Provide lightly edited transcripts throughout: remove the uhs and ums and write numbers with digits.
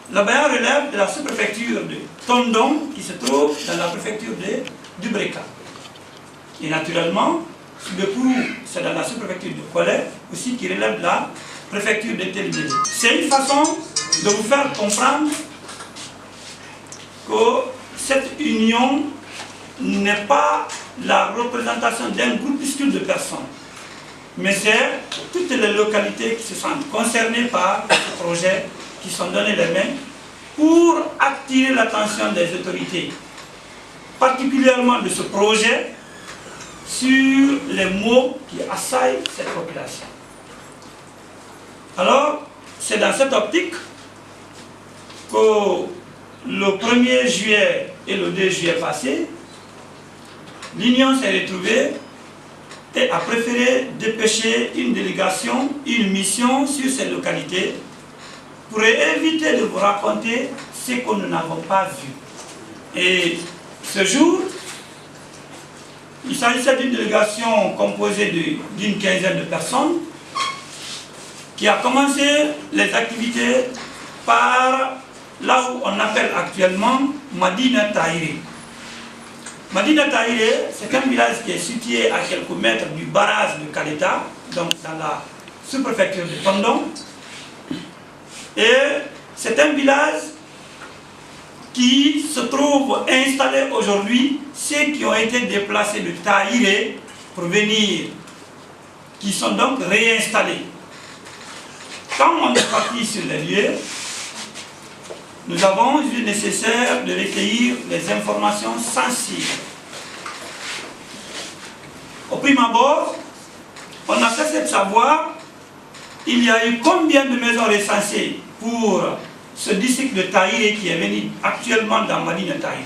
Le bailliage relève de la sous-préfecture de Tondon, qui se trouve dans la préfecture du Breka. Et naturellement, le Kourou, c'est dans la sous-préfecture de Kolé, aussi qui relève de la préfecture de Télémélé. C'est une façon de vous faire comprendre que cette union n'est pas la représentation d'un groupuscule de personnes, mais c'est toutes les localités qui se sentent concernées par ce projet, qui sont données les mains pour attirer l'attention des autorités, particulièrement de ce projet, sur les maux qui assaillent cette population. Alors, c'est dans cette optique que le 1er juillet et le 2 juillet passé, l'Union s'est retrouvée et a préféré dépêcher une délégation, une mission sur ces localités pour éviter de vous raconter ce que nous n'avons pas vu. Et ce jour, il s'agissait d'une délégation composée d'une quinzaine de personnes qui a commencé les activités par là où on appelle actuellement Madina Tahiré. Madina Tahiré, c'est un village qui est situé à quelques mètres du barrage de Kaleta, donc dans la sous-préfecture de Tondon. Et c'est un village qui se trouve installé aujourd'hui, ceux qui ont été déplacés de Tahiré pour venir, qui sont donc réinstallés. Quand on est parti sur les lieux, nous avons eu nécessaire de recueillir les informations sensibles. Au prime abord, on a cessé de savoir il y a eu combien de maisons recensées pour ce district de Tahiré qui est venu actuellement dans Madina Tahiré.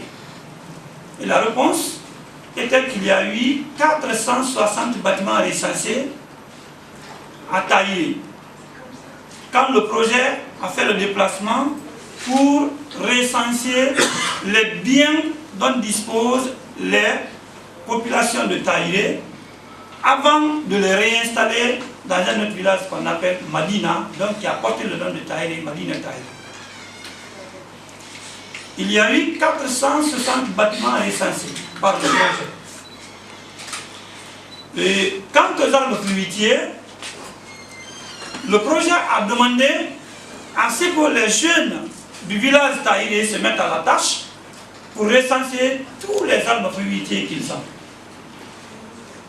Et la réponse était qu'il y a eu 460 bâtiments recensés à Tahiré. Quand le projet a fait le déplacement pour recenser les biens dont disposent les populations de Tahiré avant de les réinstaller dans un autre village qu'on appelle Madina, donc qui a porté le nom de Tahiré, Madina Tahiré. Il y a eu 460 bâtiments recensés par le projet. Et quant aux arbres fruitiers, le projet a demandé à ce que les jeunes du village Tahiré se mettent à la tâche pour recenser tous les arbres fruitiers qu'ils ont.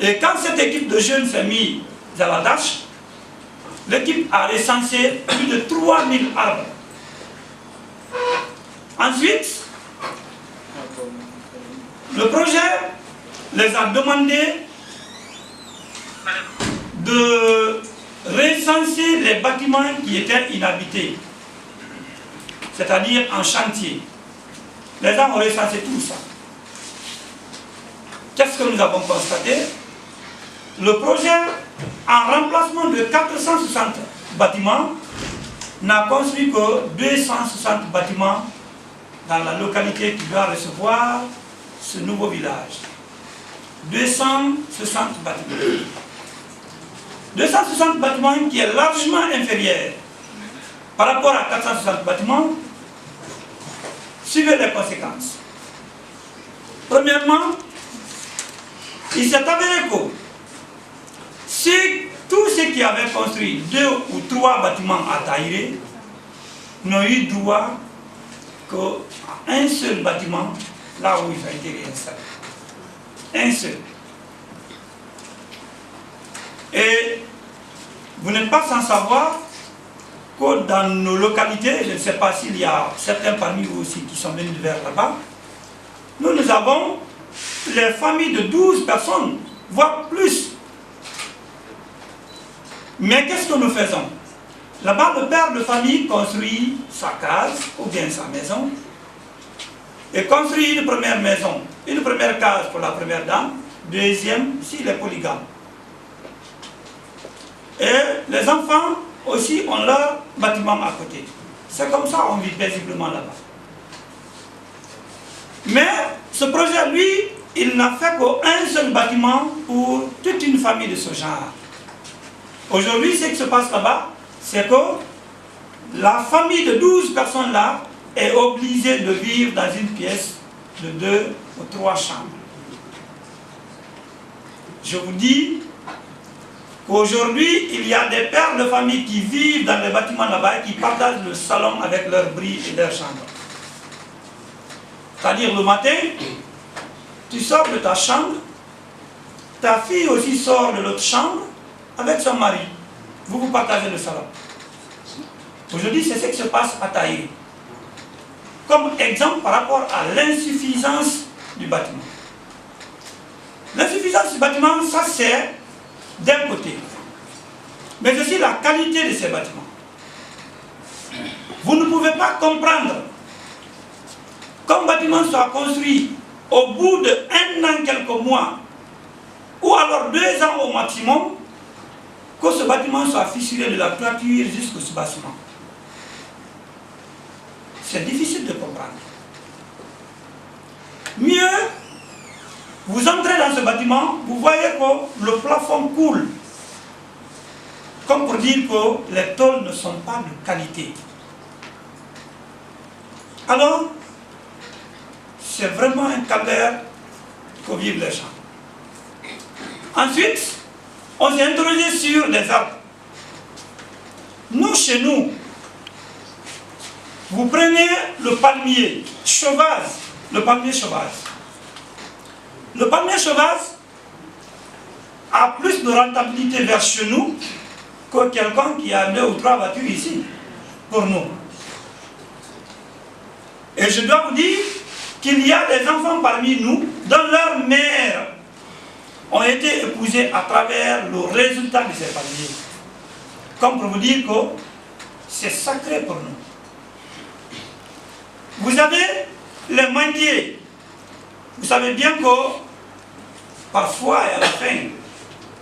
Et quand cette équipe de jeunes s'est mise à la tâche, l'équipe a recensé plus de 3000 arbres. Ensuite, le projet les a demandé de recenser les bâtiments qui étaient inhabités, c'est-à-dire en chantier. Les gens ont recensé tout ça. Qu'est-ce que nous avons constaté? Le projet, en remplacement de 460 bâtiments, n'a construit que 260 bâtiments dans la localité qui doit recevoir ce nouveau village. 260 bâtiments. 260 bâtiments qui est largement inférieur par rapport à 460 bâtiments. Suivez les conséquences. Premièrement, il s'est avéré que tous ceux qui avaient construit 2 ou 3 bâtiments à Tahiré n'ont eu droit qu'à un seul bâtiment là où ils ont été réinstallés. Un seul. Et vous n'êtes pas sans savoir que dans nos localités, je ne sais pas s'il y a certains parmi vous aussi qui sont venus vers là-bas, nous avons les familles de 12 personnes, voire plus. Mais qu'est-ce que nous faisons? Là-bas, le père de famille construit sa case ou bien sa maison et construit une première maison, une première case pour la première dame, deuxième s'il est polygame. Et les enfants aussi ont leur bâtiment à côté. C'est comme ça qu'on vit paisiblement là-bas. Mais ce projet, lui, il n'a fait qu'un seul bâtiment pour toute une famille de ce genre. Aujourd'hui, ce qui se passe là-bas, c'est que la famille de 12 personnes là est obligée de vivre dans une pièce de 2 ou 3 chambres. Je vous dis qu'aujourd'hui, il y a des pères de famille qui vivent dans les bâtiments là-bas et qui partagent le salon avec leurs bris et leurs chambres. C'est-à-dire le matin, tu sors de ta chambre, ta fille aussi sort de l'autre chambre avec son mari. Vous partagez le salon. Aujourd'hui, c'est ce qui se passe à Tahiré. Comme exemple par rapport à l'insuffisance du bâtiment. L'insuffisance du bâtiment, ça c'est d'un côté. Mais aussi la qualité de ces bâtiments. Vous ne pouvez pas comprendre qu'un bâtiment soit construit au bout de 1 an, quelques mois, ou alors 2 ans au maximum, que ce bâtiment soit fissuré de la toiture jusqu'au sous-bâtiment. C'est difficile de comprendre. Mieux, vous entrez dans ce bâtiment, vous voyez que le plafond coule. Comme pour dire que les tôles ne sont pas de qualité. Alors, c'est vraiment un calvaire que vivent les gens. Ensuite, on s'est interrogé sur les arbres. Nous, chez nous, vous prenez le palmier chevasse, le palmier chevasse. Le palmier chevasse a plus de rentabilité vers chez nous que quelqu'un qui a 2 ou 3 voitures ici, pour nous. Et je dois vous dire qu'il y a des enfants parmi nous dont leurs mères ont été épousées à travers le résultat de ces palmiers. Comme pour vous dire que c'est sacré pour nous. Vous avez les manguiers. Vous savez bien que parfois il y a la faim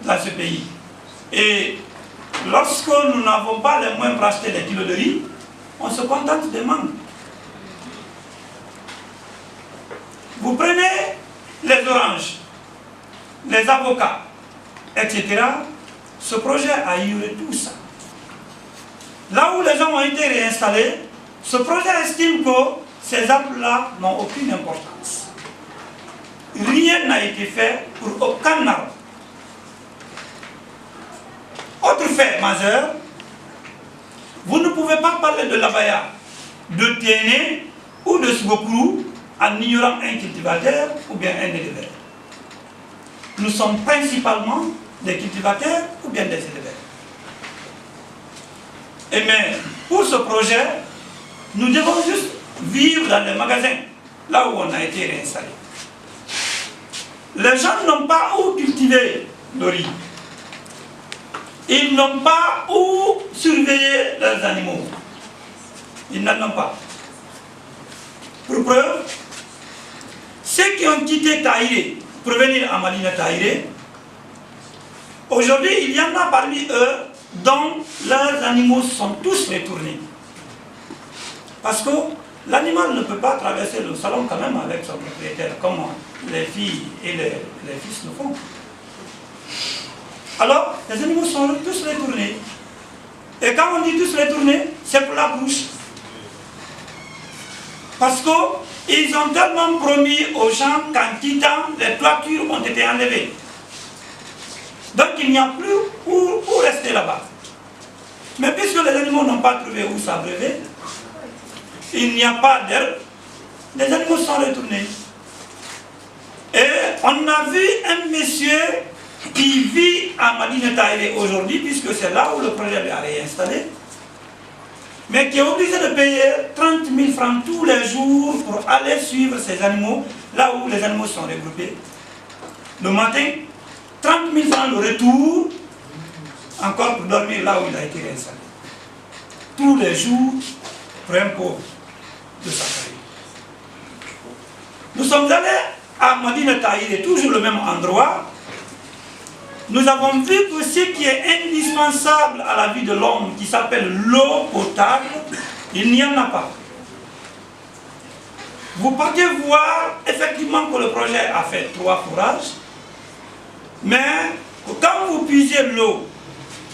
dans ce pays. Et lorsque nous n'avons pas les moyens pour acheter des kilos de riz, on se contente des mangues. Vous prenez les oranges, les avocats, etc. Ce projet a eu tout ça. Là où les gens ont été réinstallés, ce projet estime que ces arbres-là n'ont aucune importance. Rien n'a été fait pour aucun arbre. Autre fait majeur, vous ne pouvez pas parler de l'abaya, de Téné ou de Sgokru en ignorant un cultivateur ou bien un éleveur. Nous sommes principalement des cultivateurs ou bien des éleveurs. Et mais pour ce projet, nous devons juste vivre dans les magasins, là où on a été réinstallé. Les gens n'ont pas où cultiver le riz. Ils n'ont pas où surveiller leurs animaux. Ils n'en ont pas. Pour preuve, ceux qui ont quitté Tahiré pour venir à Madina Tahiré, aujourd'hui, il y en a parmi eux dont leurs animaux sont tous retournés. Parce que l'animal ne peut pas traverser le salon quand même avec son propriétaire, comme les filles et les fils le font. Alors, les animaux sont tous retournés. Et quand on dit tous retournés, c'est pour la bouche. Parce qu'ils ont tellement promis aux gens qu'en quittant, les toitures ont été enlevées. Donc il n'y a plus où rester là-bas. Mais puisque les animaux n'ont pas trouvé où s'abreuver, il n'y a pas d'herbe, les animaux sont retournés. Et on a vu un monsieur qui vit à Madina Tahiré aujourd'hui, puisque c'est là où le projet lui a réinstallé, mais qui est obligé de payer 30 000 francs tous les jours pour aller suivre ces animaux, là où les animaux sont regroupés. Le matin, 30 000 francs le retour, encore pour dormir là où il a été réinstallé. Tous les jours, pour un pauvre de Sakari. Nous sommes allés à Madina Tahiré, toujours le même endroit. Nous avons vu que ce qui est indispensable à la vie de l'homme, qui s'appelle l'eau potable, il n'y en a pas. Vous partez voir effectivement que le projet a fait 3 forages, mais quand vous puisez l'eau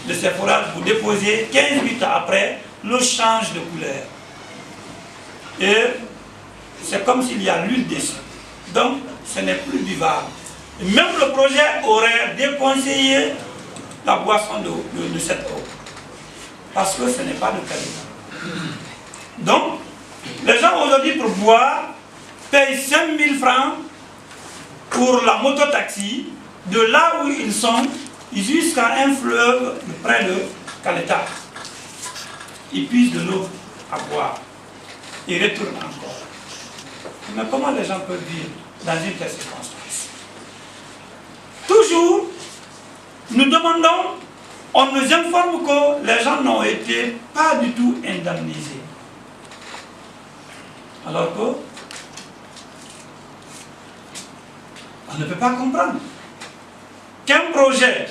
de ces forages, vous déposez 15 minutes après, l'eau change de couleur. Et c'est comme s'il y a l'huile dessus. Donc, ce n'est plus buvable. Et même le projet aurait déconseillé la boisson de cette eau. Parce que ce n'est pas de qualité. Donc, les gens aujourd'hui pour boire payent 5 000 francs pour la mototaxi de là où ils sont jusqu'à un fleuve près de Caleta. Ils puissent de l'eau à boire. Ils retournent encore. Mais comment les gens peuvent vivre dans une telle circonstance? Toujours, nous demandons, on nous informe que les gens n'ont été pas du tout indemnisés. Alors que on ne peut pas comprendre qu'un projet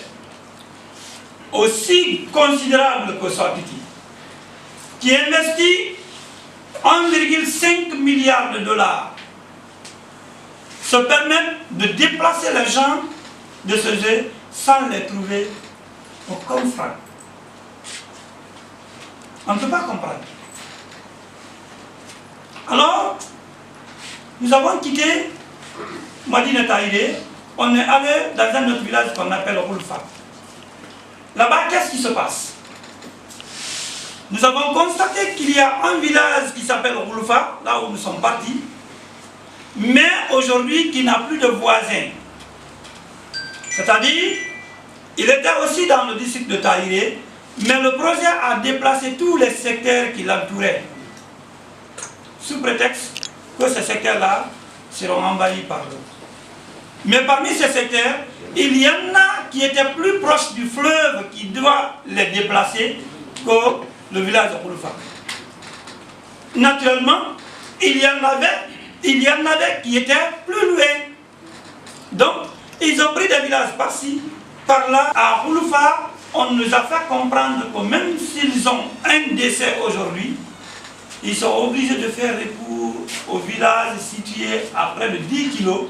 aussi considérable que Sortiki, qui investit 1,5 milliard de dollars, se permette de déplacer les gens de ce jeu sans les trouver aucun franc. On ne peut pas comprendre. Alors, nous avons quitté Madina Tahiré, on est allé dans un autre village qu'on appelle Roulfa. Là-bas, qu'est-ce qui se passe? Nous avons constaté qu'il y a un village qui s'appelle Roulfa, là où nous sommes partis, mais aujourd'hui qui n'a plus de voisins. C'est-à-dire, il était aussi dans le district de Tahiré, mais le projet a déplacé tous les secteurs qui l'entouraient, sous prétexte que ces secteurs-là seront envahis par l'eau. Mais parmi ces secteurs, il y en a qui étaient plus proches du fleuve qui doit les déplacer que le village de Roulfa. Naturellement, il y en avait qui étaient plus loin. Donc, ils ont pris des villages par-ci, par-là. À Roulfa, on nous a fait comprendre que même s'ils ont un décès aujourd'hui, ils sont obligés de faire recours au village situé à près de 10 kilos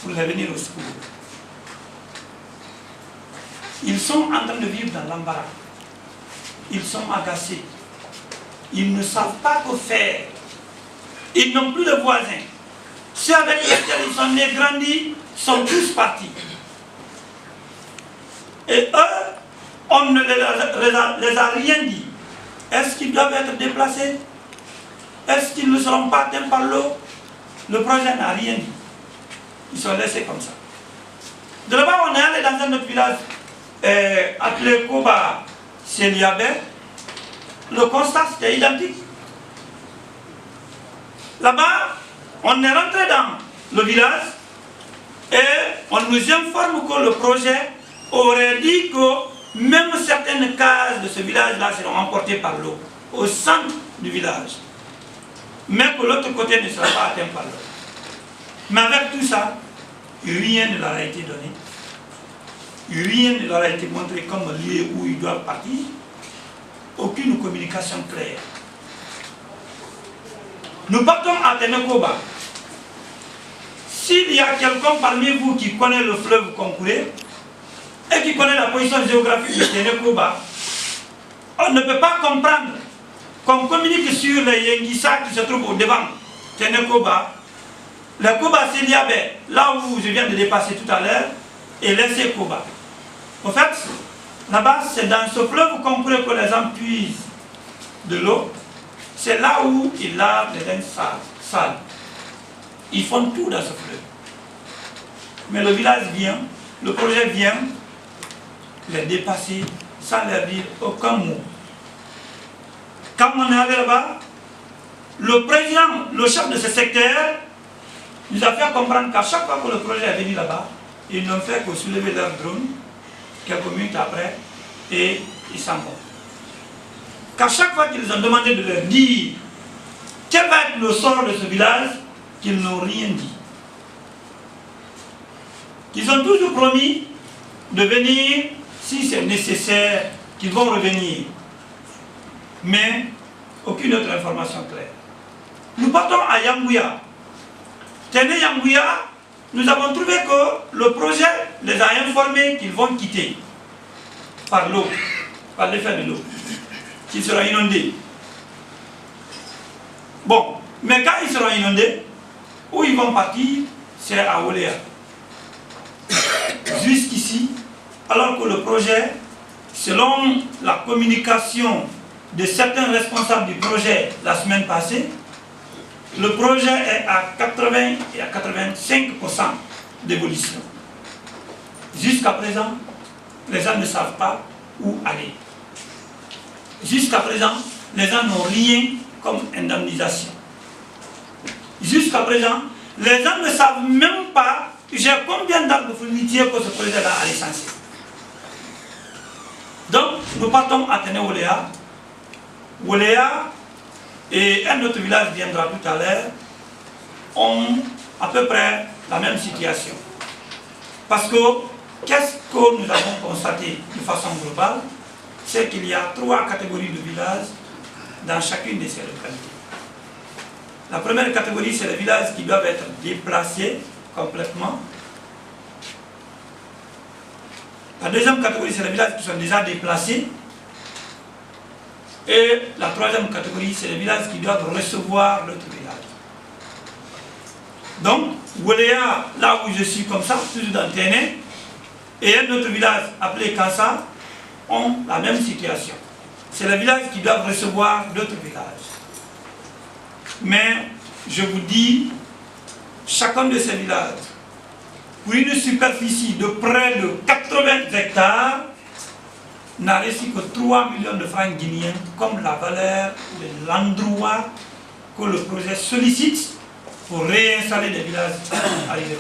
pour les venir au secours. Ils sont en train de vivre dans l'embarras. Ils sont agacés. Ils ne savent pas quoi faire. Ils n'ont plus de voisins. Ceux avec lesquels ils sont nés, grandis, sont tous partis. Et eux, on ne les a rien dit. Est-ce qu'ils doivent être déplacés? Est-ce qu'ils ne seront pas atteints par l'eau? Le projet n'a rien dit. Ils sont laissés comme ça. De là-bas, on est allé dans un autre village appelé Koba Seliabé. Le constat, c'était identique. Là-bas, on est rentré dans le village et on nous informe que le projet aurait dit que même certaines cases de ce village-là seront emportées par l'eau, au centre du village. Mais que l'autre côté ne sera pas atteint par l'eau. Mais avec tout ça, rien ne leur a été donné. Rien ne leur a été montré comme lieu où ils doivent partir. Aucune communication claire. Nous partons à Tenekoba. S'il y a quelqu'un parmi vous qui connaît le fleuve Konkouré et qui connaît la position géographique de Tenekoba, on ne peut pas comprendre qu'on communique sur les Yengissa qui se trouvent au devant Tenekoba, le Koba Seliabé, là où je viens de dépasser tout à l'heure, et laisser Koba. En fait, là-bas, c'est dans ce fleuve Konkouré que les gens puisent de l'eau. C'est là où ils lavent les linges sales. Ils font tout dans ce fleuve. Mais le village vient, le projet vient les dépasser sans leur dire aucun mot. Quand on est allé là-bas, le président, le chef de ce secteur, nous a fait comprendre qu'à chaque fois que le projet est venu là-bas, ils n'ont fait que soulever leur drone quelques minutes après et ils s'en vont. Qu'à chaque fois qu'ils ont demandé de leur dire quel va être le sort de ce village, qu'ils n'ont rien dit. Qu'ils ont toujours promis de venir si c'est nécessaire, qu'ils vont revenir. Mais aucune autre information claire. Nous partons à Yambouya. Tenez Yambouya, nous avons trouvé que le projet les a informés qu'ils vont quitter par l'eau, par l'effet de l'eau, qu'il sera inondé. Bon, mais quand ils seront inondés, où ils vont partir, c'est à Ouléa. Jusqu'ici, alors que le projet, selon la communication de certains responsables du projet la semaine passée, le projet est à 80 et à 85% d'évolution. Jusqu'à présent, les gens ne savent pas où aller. Jusqu'à présent, les gens n'ont rien comme indemnisation. Jusqu'à présent, les gens ne savent même pas j'ai combien d'arbres fruitiers que ce projet-là a licencié. Donc, nous partons à Téné-Ouléa. Ouléa et un autre village viendra tout à l'heure ont à peu près la même situation. Parce que, qu'est-ce que nous avons constaté de façon globale? C'est qu'il y a 3 catégories de villages dans chacune de ces localités. La première catégorie, c'est les villages qui doivent être déplacés complètement. La deuxième catégorie, c'est les villages qui sont déjà déplacés. Et la troisième catégorie, c'est les villages qui doivent recevoir l'autre village. Donc, Ouléa, là où je suis comme ça, toujours dans Téné, et un autre village appelé Kansa, ont la même situation. C'est les villages qui doivent recevoir d'autres villages. Mais, je vous dis, chacun de ces villages, pour une superficie de près de 80 hectares, n'a reçu que 3 millions de francs guinéens comme la valeur de l'endroit que le projet sollicite pour réinstaller des villages ailleurs.